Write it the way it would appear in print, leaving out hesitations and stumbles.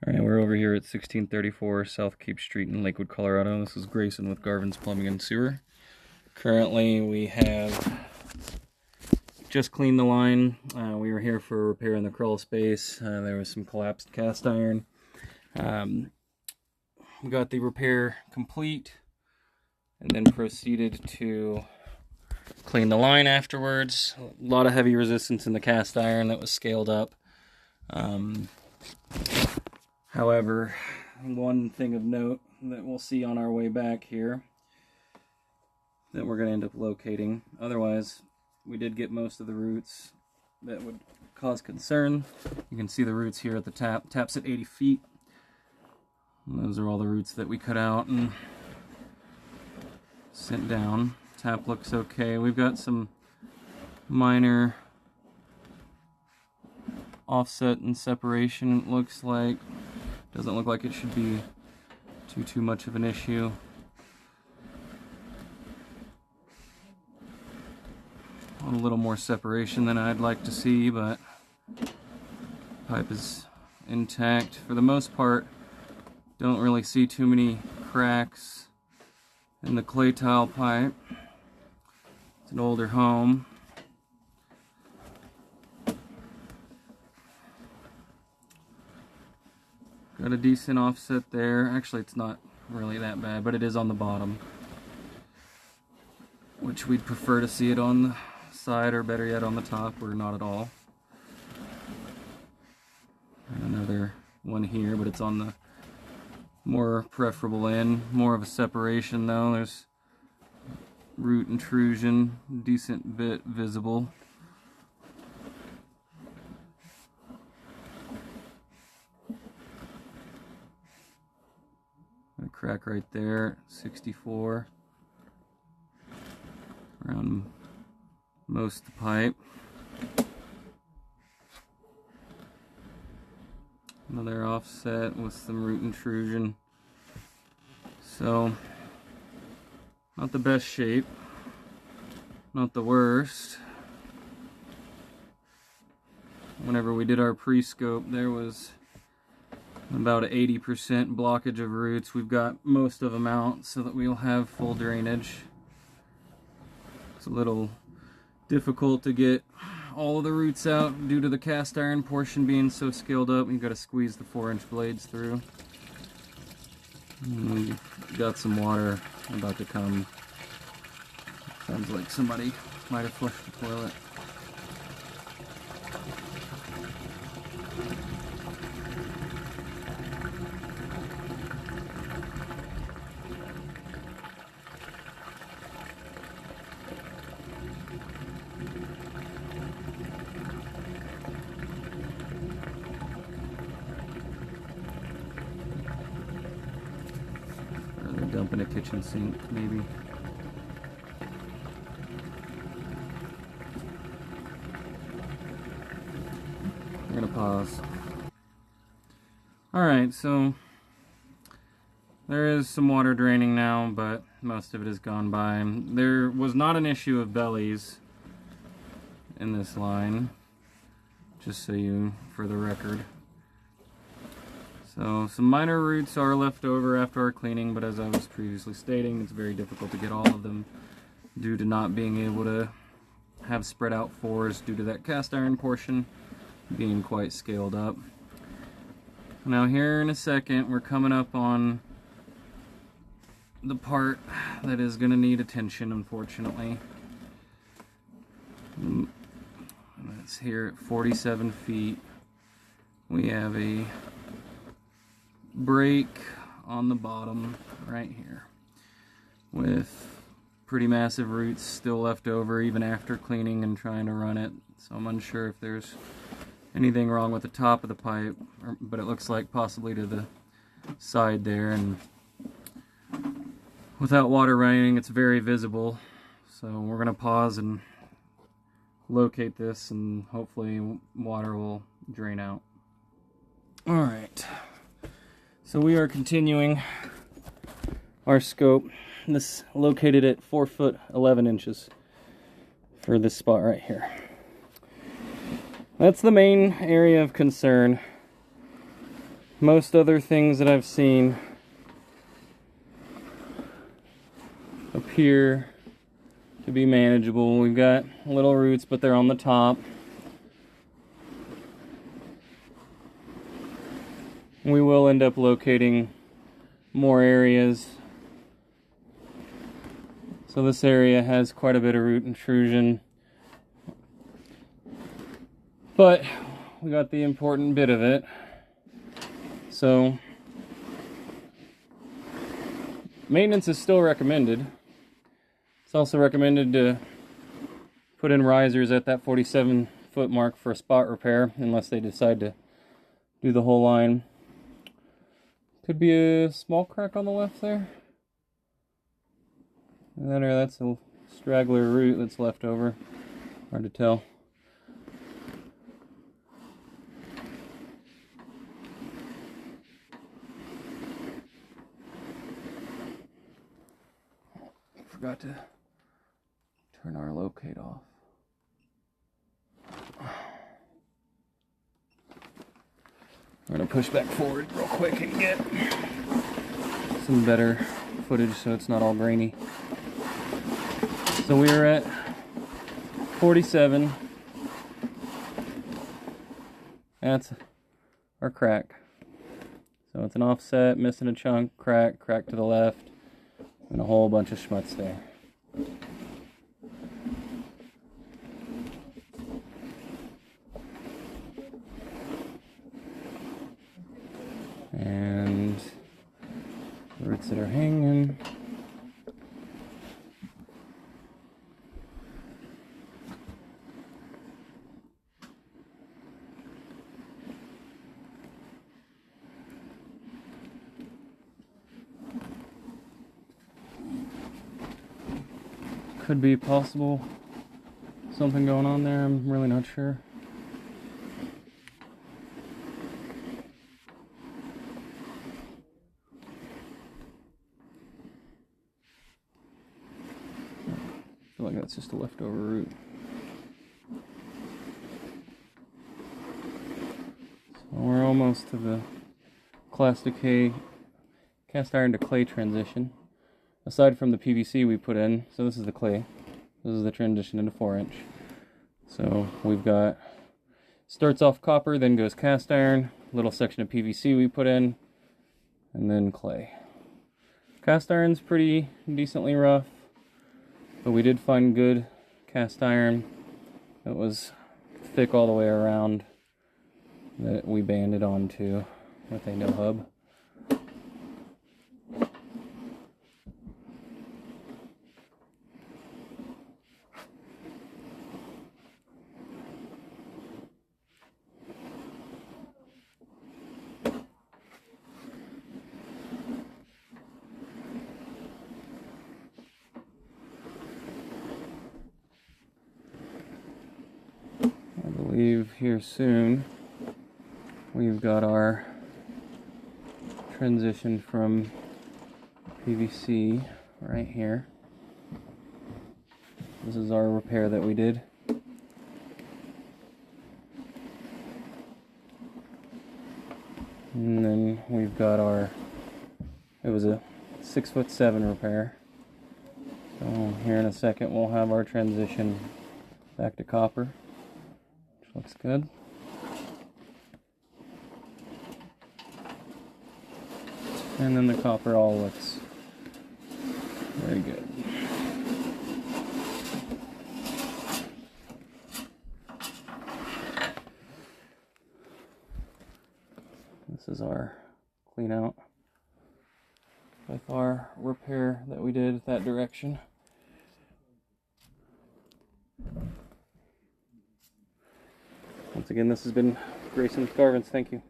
Alright, we're over here at 1634 South Cape Street in Lakewood, Colorado. This is Grayson with Garvin's Plumbing and Sewer. Currently we have just cleaned the line. We were here for repair in the crawl space. There was some collapsed cast iron. We got the repair complete and then proceeded to clean the line afterwards. A lot of heavy resistance in the cast iron that was scaled up. However, one thing of note that we'll see on our way back here that we're going to end up locating. Otherwise, we did get most of the roots that would cause concern. You can see the roots here at the tap. Tap's at 80 feet. And those are all the roots that we cut out and sent down. Tap looks okay. We've got some minor offset and separation, it looks like. Doesn't look like it should be too much of an issue. A little more separation than I'd like to see, but pipe is intact for the most part. Don't really see too many cracks in the clay tile pipe. It's an older home. Got a decent offset there. Actually, it's not really that bad, but it is on the bottom, which we'd prefer to see it on the side, or better yet on the top, or not at all. And another one here, but it's on the more preferable end. More of a separation though. There's root intrusion, decent bit visible. A crack right there, 64 around most of the pipe. Another offset with some root intrusion. So, not the best shape, not the worst. Whenever we did our pre-scope, there was about an 80% blockage of roots. We've got most of them out so that we'll have full drainage. It's a little difficult to get all of the roots out due to the cast iron portion being so scaled up. You've got to squeeze the 4-inch blades through. And we've got some water about to come. Sounds like somebody might have flushed the toilet. Dump in a kitchen sink, maybe. We're gonna pause. Alright, so there is some water draining now, but most of it has gone by. There was not an issue of bellies in this line, just so you, for the record. So some minor roots are left over after our cleaning, but as I was previously stating, it's very difficult to get all of them due to not being able to have spread out fours due to that cast iron portion being quite scaled up. Now here in a second, we're coming up on the part that is going to need attention, unfortunately. And that's here at 47 feet. We have a break on the bottom right here with pretty massive roots still left over even after cleaning and trying to run it. So I'm unsure if there's anything wrong with the top of the pipe, but it looks like possibly to the side there, and without water running it's very visible. So we're going to pause and locate this, and hopefully water will drain out. Alright, so we are continuing our scope. This located at 4 foot 11 inches for this spot right here. That's the main area of concern. Most other things that I've seen appear to be manageable. We've got little roots, but they're on the top. We will end up locating more areas. So this area has quite a bit of root intrusion, but we got the important bit of it. So maintenance is still recommended. It's also recommended to put in risers at that 47-foot mark for a spot repair, unless they decide to do the whole line. Could be a small crack on the left there. And then that's a straggler root that's left over. Hard to tell. Forgot to turn our locate off. I'm going to push back forward real quick and get some better footage so it's not all grainy. So we are at 47. That's our crack. So it's an offset, missing a chunk, crack to the left, and a whole bunch of schmutz there. And roots that are hanging. Could be possible something going on there, I'm really not sure. I feel like that's just a leftover root. So we're almost to the cast iron to clay transition. Aside from the PVC we put in, so this is the clay. This is the transition into 4-inch. So we've got, starts off copper, then goes cast iron, little section of PVC we put in, and then clay. Cast iron's pretty decently rough, but we did find good cast iron that was thick all the way around that we banded onto with a no hub. I believe here soon we've got our transition from PVC right here. This is our repair that we did. And then we've got our, it was a 6'7" repair. So here in a second we'll have our transition back to copper. Looks good. And then the copper all looks very good. This is our clean out with our repair that we did that direction. Once again, this has been Grayson with Garvin's. Thank you.